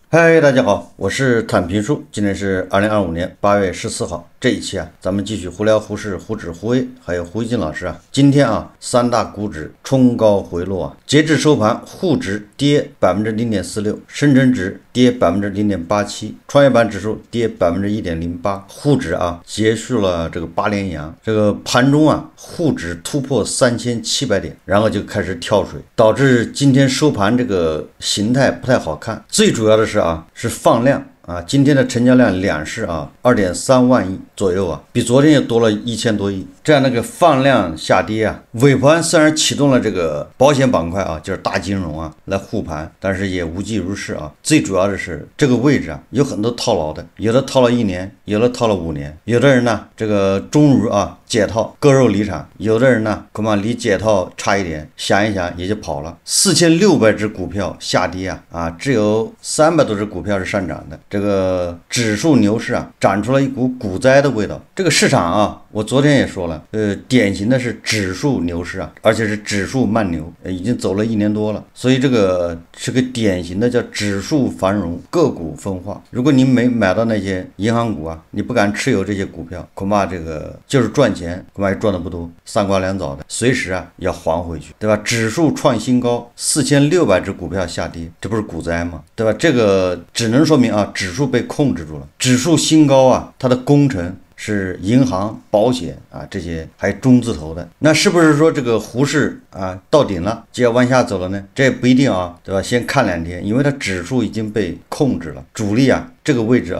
嗨，大家好，我是坦平叔，今天是2025年8月14号。这一期咱们继续胡聊胡适、胡指、胡威，还有胡一金老师今天三大股指冲高回落截至收盘，沪指跌0.46%，深圳指跌0.87%，创业板指数跌1.08%。沪指结束了这个8连阳，这个盘中沪指突破3700点，然后就开始跳水，导致今天收盘这个形态不太好看。最主要的是放量。今天的成交量两市2.3万亿左右比昨天又多了1000多亿。这样那个放量下跌尾盘虽然启动了这个保险板块就是大金融来护盘，但是也无济如事最主要的是这个位置有很多套牢的，有的套了1年，有的套了5年，有的人这个终于解套割肉离场，有的人恐怕离解套差一点，想一想也就跑了。4600只股票下跌只有300多只股票是上涨的。这个指数牛市长出了一股股灾的味道。这个市场我昨天也说了，典型的是指数牛市而且是指数慢牛，已经走了1年多了，所以这个是个典型的叫指数繁荣，个股分化。如果你没买到那些银行股你不敢持有这些股票，恐怕这个就是赚钱，恐怕也赚的不多，三瓜两枣的，随时要还回去，对吧？指数创新高，4600只股票下跌，这不是股灾吗？对吧？这个只能说明指数被控制住了。指数新高它的工程是银行、保险这些还中字头的。那是不是说这个胡适到顶了就要往下走了呢？这也不一定对吧？先看2天，因为它指数已经被控制了，主力这个位置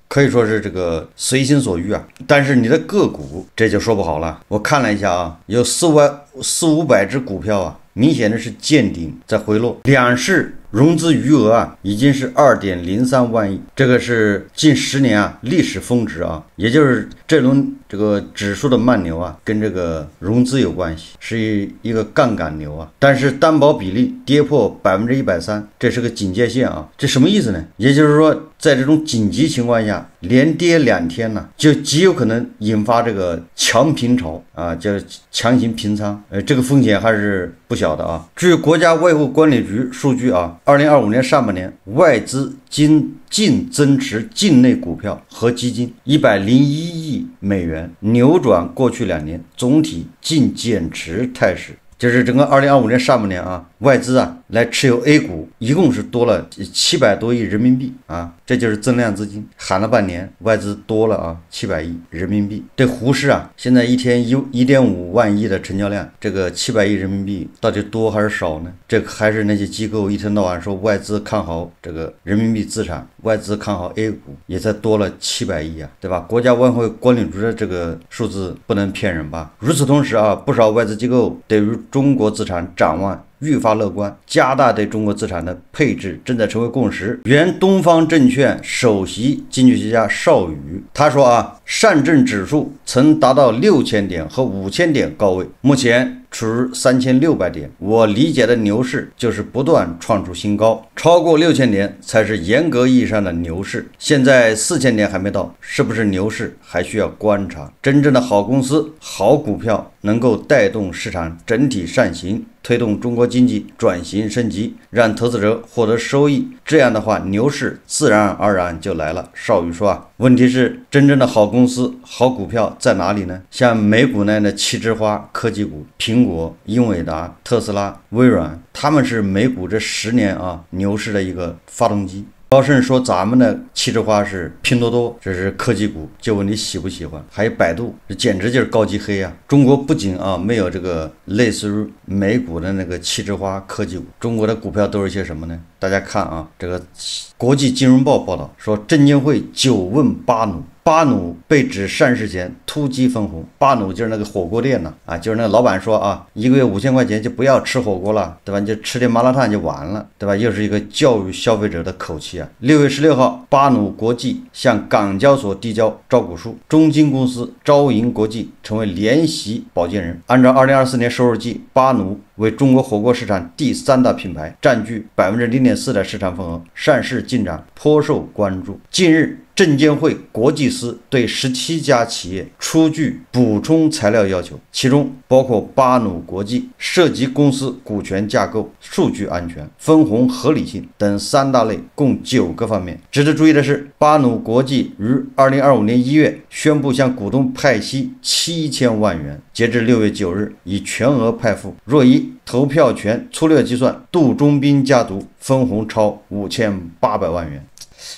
可以说是这个随心所欲但是你的个股这就说不好了。我看了一下有400-500只股票明显的是见顶在回落，两市融资余额已经是2.03万亿，这个是近10年历史峰值也就是这轮这个指数的慢牛跟这个融资有关系，是一个杠杆牛但是担保比例跌破130%，这是个警戒线这什么意思呢？也就是说在这种紧急情况下连跌2天就极有可能引发这个强平潮叫强行平仓，这个风险还是不小的据国家外汇管理局数据2025年上半年外资净增持境内股票和基金101亿美元，扭转过去2年总体净减持态势。就是整个2025年上半年外资来持有 A 股一共是多了700多亿人民币这就是增量资金，喊了半年外资多了700亿人民币。这胡适现在一天1.5万亿的成交量，这个700亿人民币到底多还是少呢？这个还是那些机构一天到晚说外资看好这个人民币资产，外资看好 A 股，也才多了700亿对吧？国家外汇管理局的这个数字不能骗人吧？与此同时不少外资机构对于中国资产展望愈发乐观，加大对中国资产的配置正在成为共识。原东方证券首席经济学家邵宇他说上证指数曾达到6000点和5000点高位，目前处于3600点。我理解的牛市就是不断创出新高，超过6000点才是严格意义上的牛市。现在4000点还没到，是不是牛市还需要观察。真正的好公司、好股票能够带动市场整体上行，推动中国经济转型升级，让投资者获得收益，这样的话牛市自然而然就来了。邵宇说问题是真正的好公司、好股票在哪里呢？像美股那样的七枝花科技股，苹果、英伟达、特斯拉、微软，他们是美股这10年牛市的一个发动机。高盛说咱们的七枝花是拼多多，这是科技股，就问你喜不喜欢。还有百度，这简直就是高级黑中国不仅没有这个类似于美股的那个七枝花科技股，中国的股票都是些什么呢？大家看这个国际金融报报道说，证监会9问8怒，巴努被指上市前突击分红。巴努就是那个火锅店就是那个老板说一个月5000块钱就不要吃火锅了，对吧？就吃点麻辣烫就完了，对吧？又是一个教育消费者的口气6月16号，巴努国际向港交所递交招股书，中金公司招银国际成为联席保荐人。按照2024年收入计，巴努为中国火锅市场第3大品牌，占据0.4%的市场份额，上市进展颇受关注。近日证监会国际司对17家企业出具补充材料要求，其中包括巴努国际，涉及公司股权架构、数据安全、分红合理性等3大类，共9个方面。值得注意的是，巴努国际于2025年1月宣布向股东派息7000万元，截至6月9日已全额派付。若以投票权粗略计算，杜忠斌家族分红超5800万元。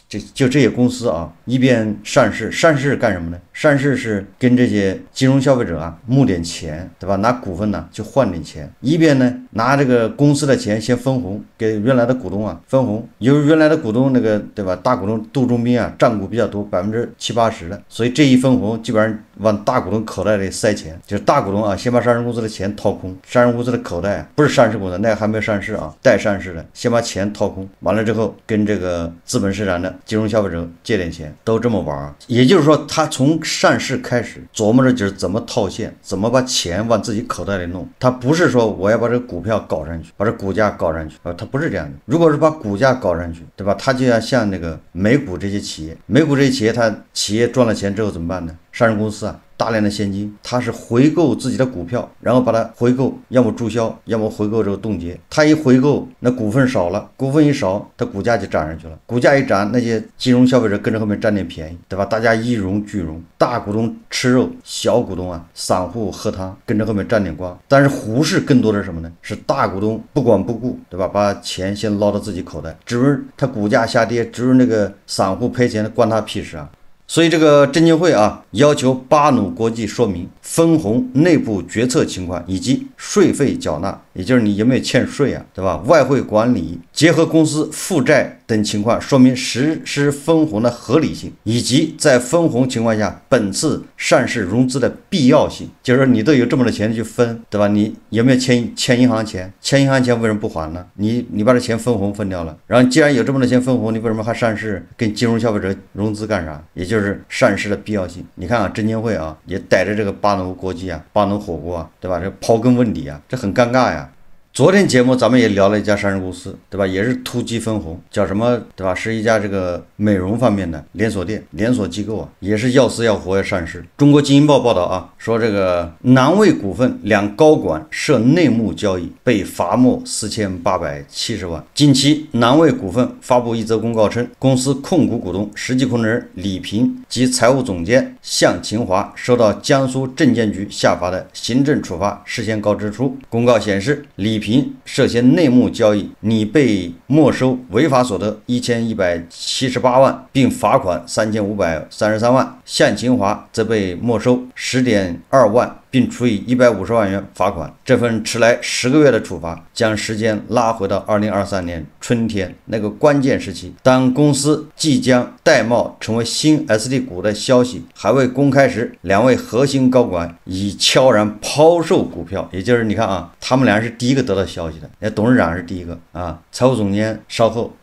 这些公司啊，一边上市，上市干什么呢？上市是跟这些金融消费者啊募点钱，对吧？拿股份呢去换点钱，一边呢拿这个公司的钱先分红给原来的股东啊分红。由于原来的股东那个对吧，大股东杜忠斌啊占股比较多，70%-80%的，所以这一分红基本上往大股东口袋里塞钱，就是大股东啊先把上市公司的钱掏空，上市公司的口袋不是上市公司，那个还没上市啊，待上市的先把钱掏空，完了之后跟这个资本市场的金融消费者借点钱，都这么玩。也就是说，他从上市开始琢磨着就是怎么套现，怎么把钱往自己口袋里弄。他不是说我要把这个股票搞上去，把这股价搞上去他不是这样的。如果是把股价搞上去，对吧？他就要像那个美股这些企业，美股这些企业，他企业赚了钱之后怎么办呢？上市公司啊，大量的现金，它是回购自己的股票，然后把它回购，要么注销，要么回购之后冻结。它一回购，那股份少了，股份一少，它股价就涨上去了。股价一涨，那些金融消费者跟着后面占点便宜，对吧？大家一荣俱荣，大股东吃肉，小股东啊，散户喝汤，跟着后面沾点光。但是胡适更多的是什么呢？是大股东不管不顾，对吧？把钱先捞到自己口袋，至于他股价下跌，至于那个散户赔钱，关他屁事啊！所以这个证监会啊，要求巴努国际说明分红内部决策情况以及税费缴纳，也就是你有没有欠税啊，对吧？外汇管理结合公司负债等情况，说明实施分红的合理性，以及在分红情况下本次上市融资的必要性。就是说你都有这么多钱去分，对吧？你有没有欠银行钱？欠银行钱为什么不还呢？你把这钱分红分掉了，然后既然有这么多钱分红，你为什么还上市跟金融消费者融资干啥？也就是上市的必要性。你看啊，证监会啊也逮着这个巴努国际啊、巴努火锅啊，对吧？这刨根问底啊，这很尴尬呀。昨天节目咱们也聊了一家上市公司，对吧？也是突击分红，叫什么，对吧？是一家这个美容方面的连锁店、连锁机构啊，也是要死要活要上市。中国经营报报道啊，说这个南卫股份2高管涉内幕交易被罚没4870万。近期，南卫股份发布一则公告称，公司控股股东、实际控制人李平及财务总监向勤华收到江苏证监局下发的行政处罚事先告知书。公告显示，李平涉嫌内幕交易，拟被没收违法所得1178万，并罚款3533万。向勤华则被没收10.2万，并处以150万元罚款。这份迟来10个月的处罚将时间拉回到2023年春天那个关键时期，当公司即将戴帽成为新 SD 股的消息还未公开时，2位核心高管已悄然抛售股票。也就是你看啊，他们俩是第一个得到消息的，董事长是第一个啊，财务总监稍后。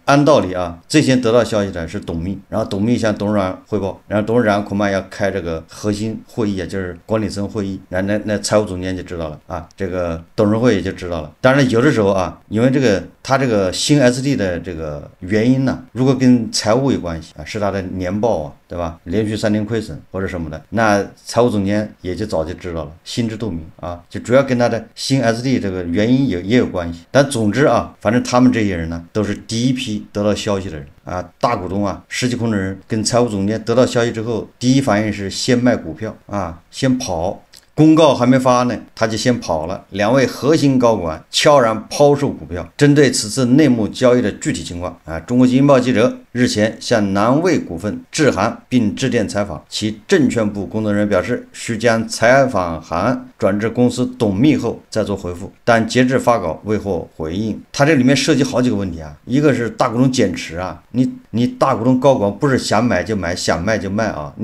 按道理啊，最先得到消息的是董秘，然后董秘向董事长汇报，然后董事长恐怕要开这个核心会议啊，就是管理层会议，那财务总监就知道了啊，这个董事会也就知道了。当然有的时候啊，因为他这个新 SD 的这个原因呢，如果跟财务有关系啊，是他的年报啊，对吧？连续3年亏损或者什么的，那财务总监也就早就知道了，心知肚明啊，就主要跟他的新 SD 这个原因也有关系。但总之啊，反正他们这些人呢，都是第一批得到消息的人啊，大股东啊，实际控制人跟财务总监得到消息之后，第一反应是先卖股票啊，先跑。公告还没发呢，他就先跑了。2位核心高管悄然抛售股票。针对此次内幕交易的具体情况啊，中国经营报记者日前向南卫股份致函并致电采访，其证券部工作人员表示，需将采访函转至公司董秘后再做回复，但截至发稿未获回应。他这里面涉及好几个问题啊，一个是大股东减持啊，你大股东高管不是想买就买，想卖就卖啊，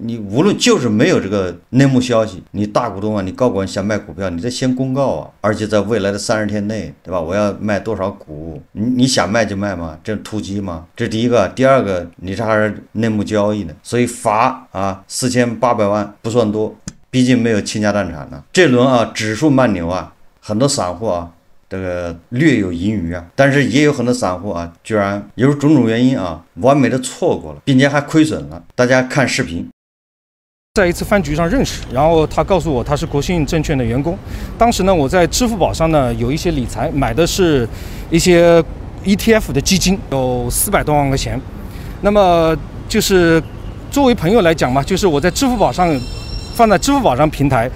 你无论就是没有这个内幕消息，你大股东啊，你高管想卖股票，你得先公告啊，而且在未来的30天内，对吧？我要卖多少股，你想卖就卖吗？这突击吗？这第一个。第二个，你这还是内幕交易呢，所以罚啊4800万不算多，毕竟没有倾家荡产呢。这轮啊指数慢牛啊，很多散户啊这个略有盈余啊。但是也有很多散户啊，居然由于种种原因啊，完美的错过了，并且还亏损了。大家看视频。在一次饭局上认识，然后他告诉我他是国信证券的员工。当时呢，我在支付宝上呢有一些理财，买的是一些 ETF 的基金，有400多万块钱。那么就是作为朋友来讲嘛，就是我在支付宝上放在支付宝上平台，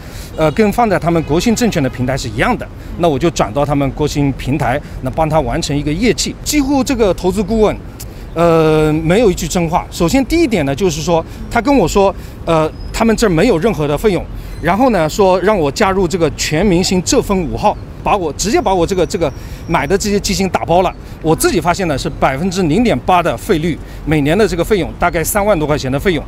跟放在他们国信证券的平台是一样的。那我就转到他们国信平台，那帮他完成一个业绩。几乎这个投资顾问。没有一句真话。首先，第一点呢，就是说他跟我说，他们这儿没有任何的费用，然后呢，说让我加入这个全明星浙丰5号，直接把我这个买的这些基金打包了。我自己发现呢是0.8%的费率，每年的这个费用大概3万多块钱的费用。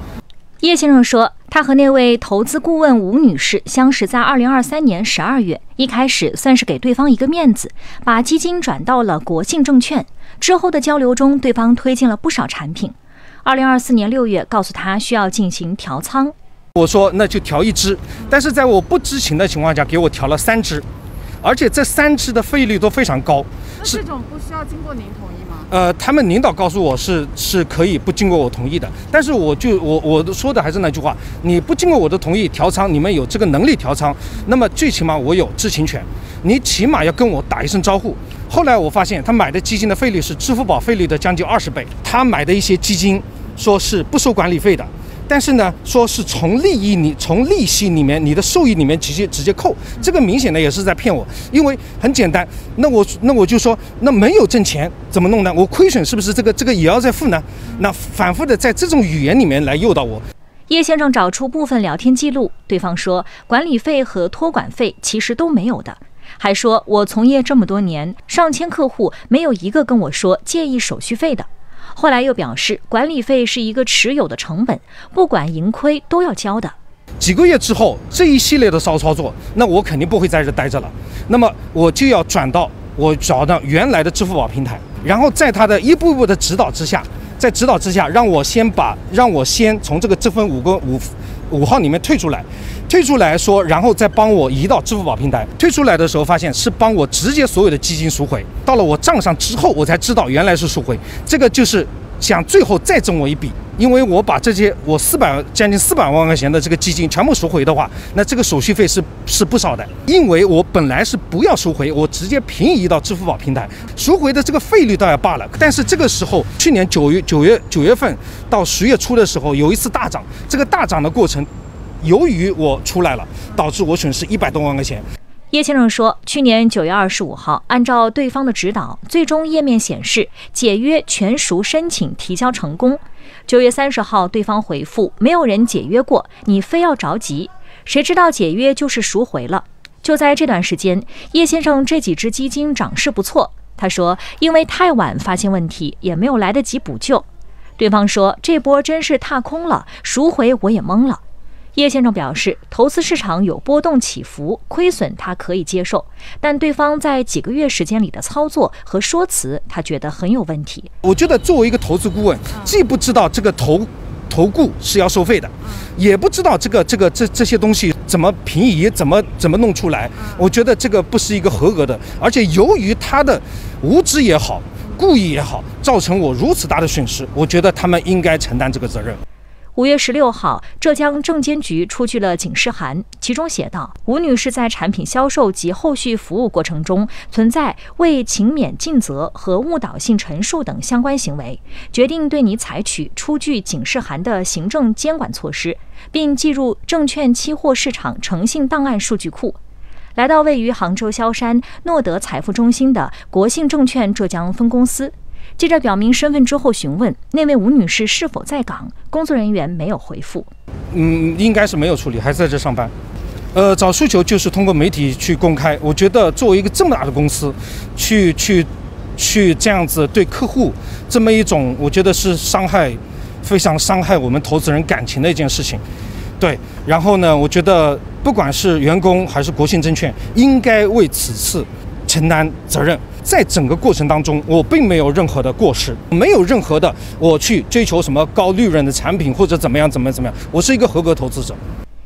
叶先生说，他和那位投资顾问吴女士相识在2023年12月，一开始算是给对方一个面子，把基金转到了国信证券。之后的交流中，对方推荐了不少产品。2024年6月，告诉他需要进行调仓。我说那就调1支，但是在我不知情的情况下，给我调了3支，而且这3支的费率都非常高。那这种不需要经过您同意吗？他们领导告诉我是可以不经过我同意的，但是我说的还是那句话，你不经过我的同意调仓，你们有这个能力调仓，那么最起码我有知情权，你起码要跟我打一声招呼。后来我发现他买的基金的费率是支付宝费率的将近20倍，他买的一些基金说是不收管理费的，但是呢，说是从利息里面你的收益里面直接扣，这个明显的也是在骗我。因为很简单，那我就说，那没有挣钱怎么弄呢？我亏损是不是这个也要再付呢？那反复的在这种语言里面来诱导我。叶先生找出部分聊天记录，对方说管理费和托管费其实都没有的，还说我从业这么多年，上千客户没有一个跟我说介意手续费的。后来又表示，管理费是一个持有的成本，不管盈亏都要交的。几个月之后，这一系列的骚操作，那我肯定不会在这待着了。那么我就要我找到原来的支付宝平台，然后在他的一步步的指导之下，让我先从这个浙丰5号里面退出来说，然后再帮我移到支付宝平台。退出来的时候发现是帮我直接所有的基金赎回，到了我账上之后，我才知道原来是赎回。这个就是想最后再挣我一笔，因为我把这些将近400万块钱的这个基金全部赎回的话，那这个手续费是不少的。因为我本来是不要赎回，我直接平移到支付宝平台，赎回的这个费率倒也罢了，但是这个时候去年9月份到10月初的时候有一次大涨，这个大涨的过程，由于我出来了，导致我损失100多万块钱。叶先生说，去年9月25号，按照对方的指导，最终页面显示解约全赎申请提交成功。9月30号，对方回复没有人解约过，你非要着急。谁知道解约就是赎回了。就在这段时间，叶先生这几只基金涨势不错。他说，因为太晚发现问题，也没有来得及补救。对方说，这波真是踏空了，赎回我也懵了。叶先生表示，投资市场有波动起伏，亏损他可以接受，但对方在几个月时间里的操作和说辞，他觉得很有问题。我觉得作为一个投资顾问，既不知道这个投顾是要收费的，也不知道这些东西怎么平移，怎么弄出来，我觉得这个不是一个合格的。而且由于他的无知也好，故意也好，造成我如此大的损失，我觉得他们应该承担这个责任。5月16号，浙江证监局出具了警示函，其中写道，吴女士在产品销售及后续服务过程中存在未勤勉尽责和误导性陈述等相关行为，决定对你采取出具警示函的行政监管措施，并记入证券期货市场诚信档案数据库。来到位于杭州萧山诺德财富中心的国信证券浙江分公司，记者表明身份之后询问那位吴女士是否在岗，工作人员没有回复。应该是没有处理，还在这上班。找诉求就是通过媒体去公开。我觉得作为一个这么大的公司，去这样子对客户这么一种，我觉得是非常伤害我们投资人感情的一件事情。对，然后呢，我觉得不管是员工还是国信证券，应该为此次承担责任。在整个过程当中，我并没有任何的过失，没有任何的我去追求什么高利润的产品或者怎么样，我是一个合格投资者。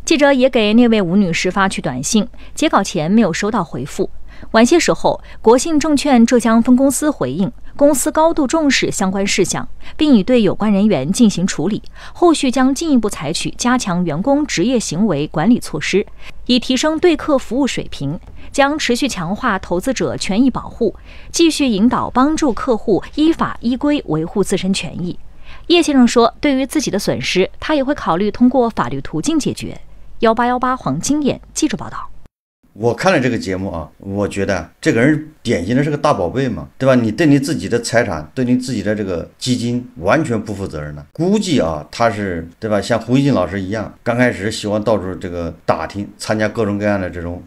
记者也给那位吴女士发去短信，截稿前没有收到回复。晚些时候，国信证券浙江分公司回应，公司高度重视相关事项，并已对有关人员进行处理，后续将进一步采取加强员工职业行为管理措施，以提升对客服务水平，将持续强化投资者权益保护，继续引导帮助客户依法依规维护自身权益。叶先生说，对于自己的损失，他也会考虑通过法律途径解决。1818黄金眼记者报道。我看了这个节目啊，我觉得这个人典型的是个大宝贝嘛，对吧？你对你自己的财产，对你自己的这个基金完全不负责任的。估计啊，他是对吧？像胡一金老师一样，刚开始喜欢到处这个打听，参加各种各样的这种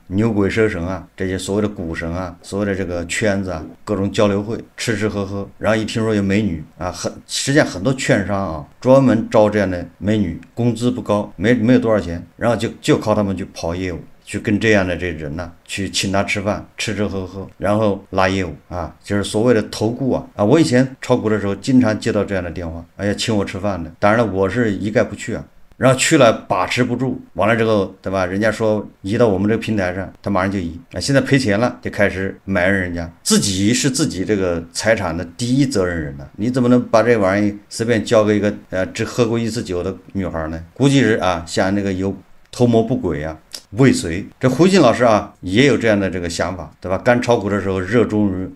牛鬼蛇神啊，这些所谓的股神啊，所谓的这个圈子啊，各种交流会，吃吃喝喝，然后一听说有美女啊，实际上很多券商啊，专门招这样的美女，工资不高，没有多少钱，然后就靠他们去跑业务。去跟这样的这人呢，去请他吃饭，吃吃喝喝，然后拉业务啊，就是所谓的投顾啊。我以前炒股的时候，经常接到这样的电话，哎呀，请我吃饭的。当然了，我是一概不去啊。然后去了把持不住，完了之后，对吧？人家说移到我们这个平台上，他马上就移啊。现在赔钱了，就开始埋怨人家，自己是自己这个财产的第一责任人呢。你怎么能把这玩意随便交给一个只喝过一次酒的女孩呢？估计是像那个有图谋不轨啊。未遂，这胡金老师啊也有这样的这个想法，对吧？刚炒股的时候热衷于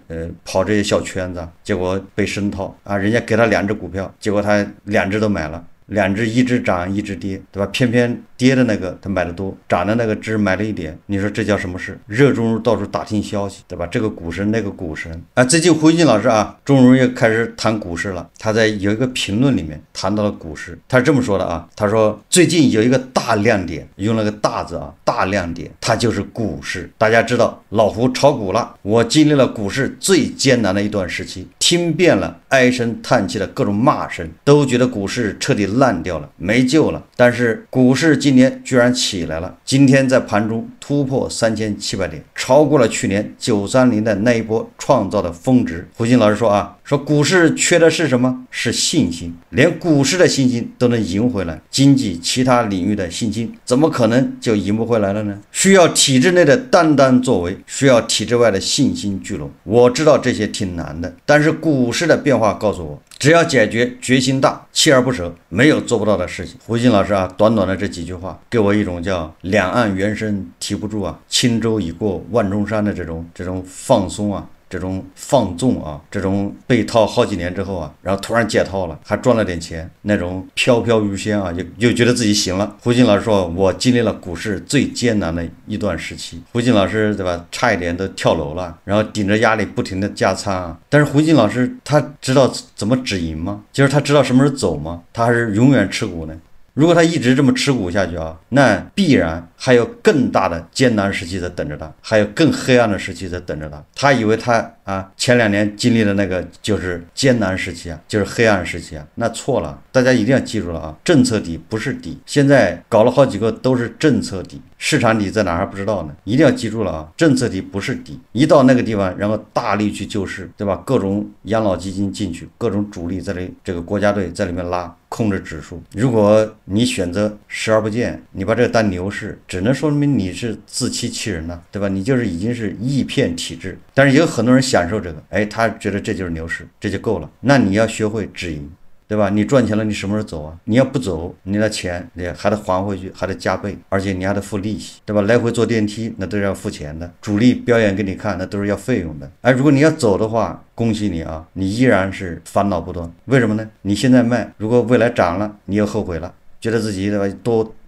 跑这些小圈子，结果被深套啊，人家给他2只股票，结果他2只都买了，2只一只涨一只跌，对吧？偏偏跌的那个他买的多，涨的那个只买了一点，你说这叫什么事？热衷于到处打听消息，对吧？这个股神那个股神啊，最近胡金老师啊，终于也开始谈股市了。他在有一个评论里面谈到了股市，他是这么说的啊，他说最近有一个大亮点，用了个大字啊，大亮点，它就是股市。大家知道老胡炒股了，我经历了股市最艰难的一段时期，听遍了唉声叹气的各种骂声，都觉得股市彻底烂掉了，没救了。但是股市今年居然起来了，今天在盘中突破3700点，超过了去年930的那一波创造的峰值。胡金老师说说股市缺的是什么？是信心，连股市的信心都能赢回来，经济其他领域的信心怎么可能就赢不回来了呢？需要体制内的担当作为，需要体制外的信心聚拢。我知道这些挺难的，但是股市的变化告诉我，只要解决决心大，锲而不舍，没有做不到的事情。胡金老师短短的这几句话，给我一种叫两岸猿声啼不住轻舟已过万重山的这种放松这种放纵这种被套好几年之后然后突然解套了，还赚了点钱，那种飘飘欲仙就觉得自己行了。胡金老师说，我经历了股市最艰难的一段时期。胡金老师对吧，差一点都跳楼了，然后顶着压力不停的加仓但是胡金老师他知道怎么止盈吗？就是他知道什么时候走吗？他还是永远持股呢？如果他一直这么持股下去那必然还有更大的艰难时期在等着他，还有更黑暗的时期在等着他。他以为他前2年经历的那个就是艰难时期就是黑暗时期那错了。大家一定要记住了政策底不是底，现在搞了好几个都是政策底，市场底在哪还不知道呢？一定要记住了政策底不是底。一到那个地方，然后大力去救市，对吧？各种养老基金进去，各种主力在这个国家队在里面拉，控制指数。如果你选择视而不见，你把这个当牛市，只能说明你是自欺欺人了，对吧？你就是已经是易骗体制。但是也有很多人享受这个，他觉得这就是牛市，这就够了。那你要学会止盈，对吧？你赚钱了，你什么时候走你要不走，你的钱你还得还回去，还得加倍，而且你还得付利息，对吧？来回坐电梯那都是要付钱的，主力表演给你看那都是要费用的。如果你要走的话，恭喜你你依然是烦恼不断。为什么呢？你现在卖，如果未来涨了，你又后悔了，觉得自己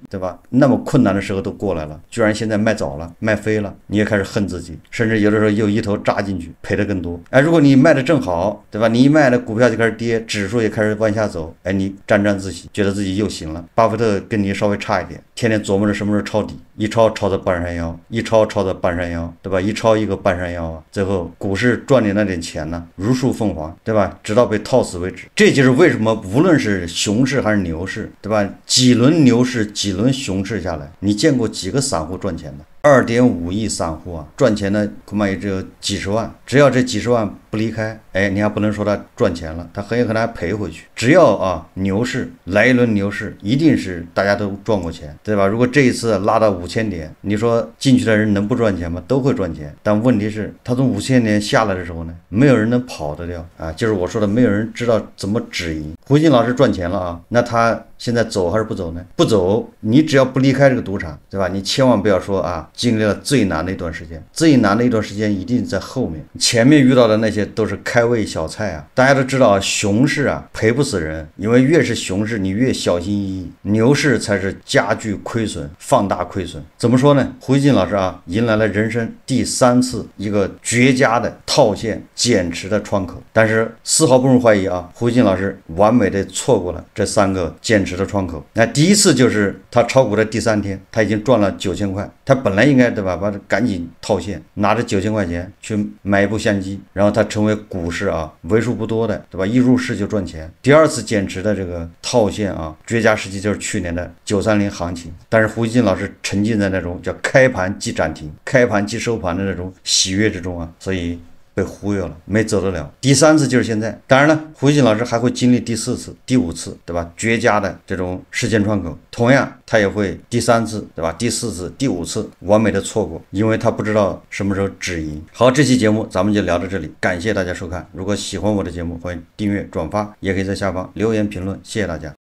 对吧？那么困难的时候都过来了，居然现在卖早了，卖飞了，你也开始恨自己，甚至有的时候又一头扎进去，赔得更多。如果你卖的正好，对吧？你一卖的股票就开始跌，指数也开始往下走，你沾沾自喜，觉得自己又行了。巴菲特跟你稍微差一点，天天琢磨着什么时候抄底，一抄到半山腰，一抄到半山腰，对吧？一抄一个半山腰最后股市赚你那点钱呢，如数凤凰，对吧？直到被套死为止。这就是为什么无论是熊市还是牛市，对吧？几轮牛市几轮熊市下来，你见过几个散户赚钱的？ 2.5亿散户啊，赚钱呢恐怕也只有几十万，只要这几十万不离开，你还不能说他赚钱了，他很有可能还赔回去。只要牛市来一轮牛市，一定是大家都赚过钱，对吧？如果这一次拉到5000点，你说进去的人能不赚钱吗？都会赚钱。但问题是，他从5000点下来的时候呢，没有人能跑得掉啊，就是我说的，没有人知道怎么止盈。胡金老师赚钱了啊，那他现在走还是不走呢？不走，你只要不离开这个赌场，对吧？你千万不要说经历了最难的一段时间，最难的一段时间一定在后面，前面遇到的那些都是开胃小菜啊。大家都知道熊市赔不死人，因为越是熊市你越小心翼翼，牛市才是加剧亏损，放大亏损。怎么说呢？胡金老师迎来了人生第3次一个绝佳的套现减持的窗口，但是丝毫不用怀疑胡金老师完美的错过了这3个减持的窗口。那第一次就是他炒股的第3天，他已经赚了9000块，他本来应该对吧，把它赶紧套现，拿着9000块钱去买一部相机，然后他成为股市为数不多的对吧，一入市就赚钱。第2次减持的这个套现绝佳时期就是去年的930行情，但是胡金老师沉浸在那种叫开盘即涨停、开盘即收盘的那种喜悦之中所以被忽悠了，没走得了。第3次就是现在，当然了，胡金老师还会经历第4次、第5次，对吧？绝佳的这种时间窗口，同样他也会第3次，对吧？第4次、第5次完美的错过，因为他不知道什么时候止盈。好，这期节目咱们就聊到这里，感谢大家收看。如果喜欢我的节目，欢迎订阅、转发，也可以在下方留言评论，谢谢大家。